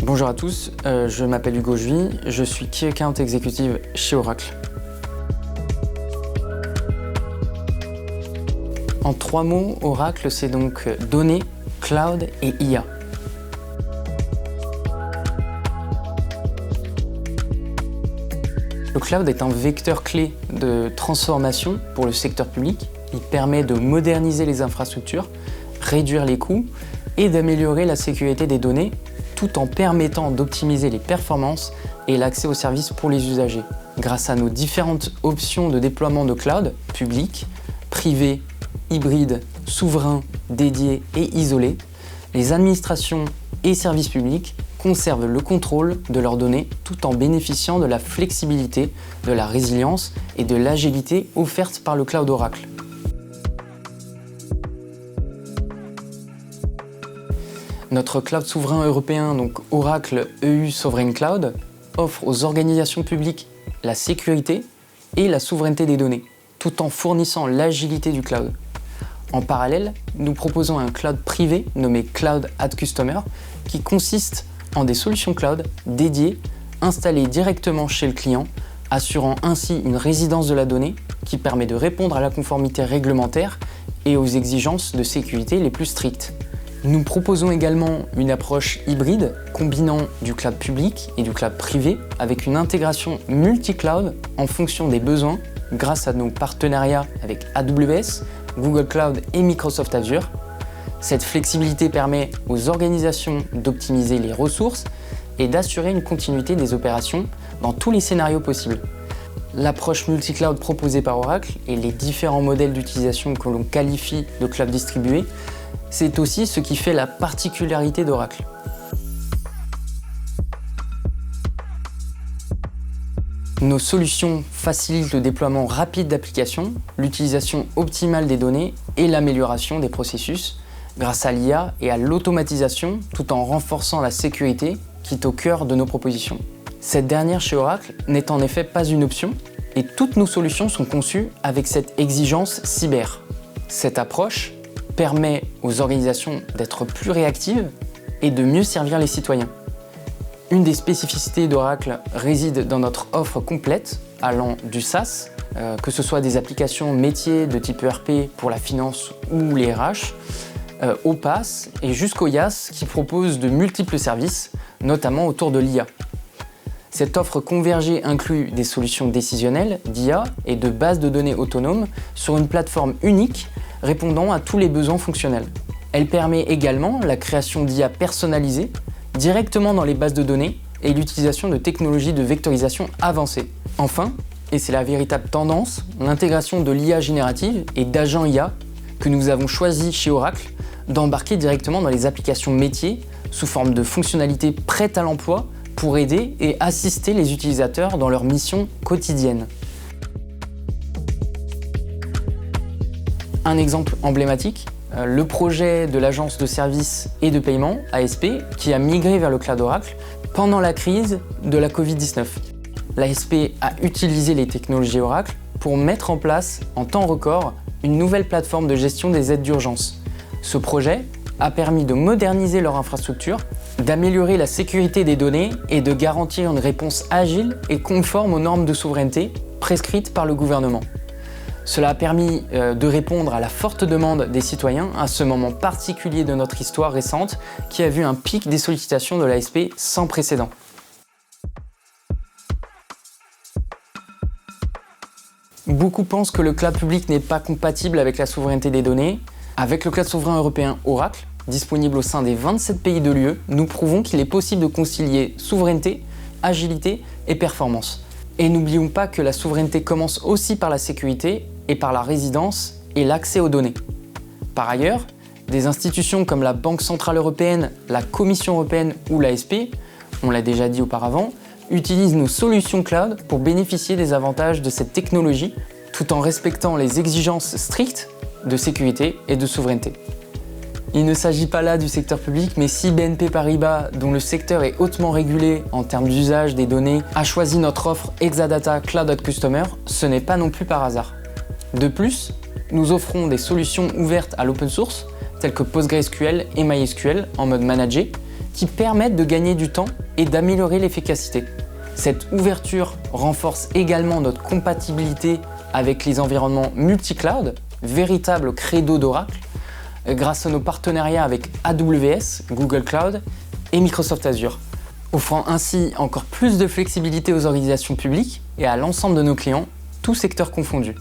Bonjour à tous, je m'appelle Hugo Juy, je suis Key Account Executive chez Oracle. En 3 mots, Oracle, c'est donc données, cloud et IA. Le cloud est un vecteur clé de transformation pour le secteur public. Il permet de moderniser les infrastructures, réduire les coûts et d'améliorer la sécurité des données, tout en permettant d'optimiser les performances et l'accès aux services pour les usagers. Grâce à nos différentes options de déploiement de cloud, public, privé, hybride, souverain, dédié et isolé, les administrations et services publics conservent le contrôle de leurs données tout en bénéficiant de la flexibilité, de la résilience et de l'agilité offertes par le cloud Oracle. Notre cloud souverain européen, donc Oracle EU Sovereign Cloud, offre aux organisations publiques la sécurité et la souveraineté des données, tout en fournissant l'agilité du cloud. En parallèle, nous proposons un cloud privé nommé Cloud at Customer qui consiste en des solutions cloud dédiées, installées directement chez le client, assurant ainsi une résidence de la donnée qui permet de répondre à la conformité réglementaire et aux exigences de sécurité les plus strictes. Nous proposons également une approche hybride combinant du cloud public et du cloud privé avec une intégration multi-cloud en fonction des besoins grâce à nos partenariats avec AWS, Google Cloud et Microsoft Azure. Cette flexibilité permet aux organisations d'optimiser les ressources et d'assurer une continuité des opérations dans tous les scénarios possibles. L'approche multi-cloud proposée par Oracle et les différents modèles d'utilisation que l'on qualifie de cloud distribué, c'est aussi ce qui fait la particularité d'Oracle. Nos solutions facilitent le déploiement rapide d'applications, l'utilisation optimale des données et l'amélioration des processus grâce à l'IA et à l'automatisation tout en renforçant la sécurité qui est au cœur de nos propositions. Cette dernière chez Oracle n'est en effet pas une option et toutes nos solutions sont conçues avec cette exigence cyber. Cette approche permet aux organisations d'être plus réactives et de mieux servir les citoyens. Une des spécificités d'Oracle réside dans notre offre complète, allant du SaaS, que ce soit des applications métiers de type ERP pour la finance ou les RH, au PaaS et jusqu'au IaaS qui propose de multiples services, notamment autour de l'IA. Cette offre convergée inclut des solutions décisionnelles, d'IA et de bases de données autonomes sur une plateforme unique répondant à tous les besoins fonctionnels. Elle permet également la création d'IA personnalisées directement dans les bases de données et l'utilisation de technologies de vectorisation avancées. Enfin, et c'est la véritable tendance, l'intégration de l'IA générative et d'agents IA que nous avons choisi chez Oracle d'embarquer directement dans les applications métiers sous forme de fonctionnalités prêtes à l'emploi pour aider et assister les utilisateurs dans leurs missions quotidiennes. Un exemple emblématique, le projet de l'agence de services et de paiement, ASP, qui a migré vers le cloud Oracle pendant la crise de la Covid-19. L'ASP a utilisé les technologies Oracle pour mettre en place, en temps record, une nouvelle plateforme de gestion des aides d'urgence. Ce projet a permis de moderniser leur infrastructure, d'améliorer la sécurité des données et de garantir une réponse agile et conforme aux normes de souveraineté prescrites par le gouvernement. Cela a permis de répondre à la forte demande des citoyens à ce moment particulier de notre histoire récente qui a vu un pic des sollicitations de l'ASP sans précédent. Beaucoup pensent que le cloud public n'est pas compatible avec la souveraineté des données. Avec le cloud souverain européen Oracle, disponible au sein des 27 pays de l'UE, nous prouvons qu'il est possible de concilier souveraineté, agilité et performance. Et n'oublions pas que la souveraineté commence aussi par la sécurité et par la résidence et l'accès aux données. Par ailleurs, des institutions comme la Banque Centrale Européenne, la Commission Européenne ou l'ASP, on l'a déjà dit auparavant, utilisent nos solutions cloud pour bénéficier des avantages de cette technologie tout en respectant les exigences strictes de sécurité et de souveraineté. Il ne s'agit pas là du secteur public, mais si BNP Paribas, dont le secteur est hautement régulé en termes d'usage des données, a choisi notre offre Exadata Cloud at Customer, ce n'est pas non plus par hasard. De plus, nous offrons des solutions ouvertes à l'open source, telles que PostgreSQL et MySQL en mode managé, qui permettent de gagner du temps et d'améliorer l'efficacité. Cette ouverture renforce également notre compatibilité avec les environnements multi-cloud, véritable credo d'Oracle, grâce à nos partenariats avec AWS, Google Cloud et Microsoft Azure, offrant ainsi encore plus de flexibilité aux organisations publiques et à l'ensemble de nos clients, tous secteurs confondus.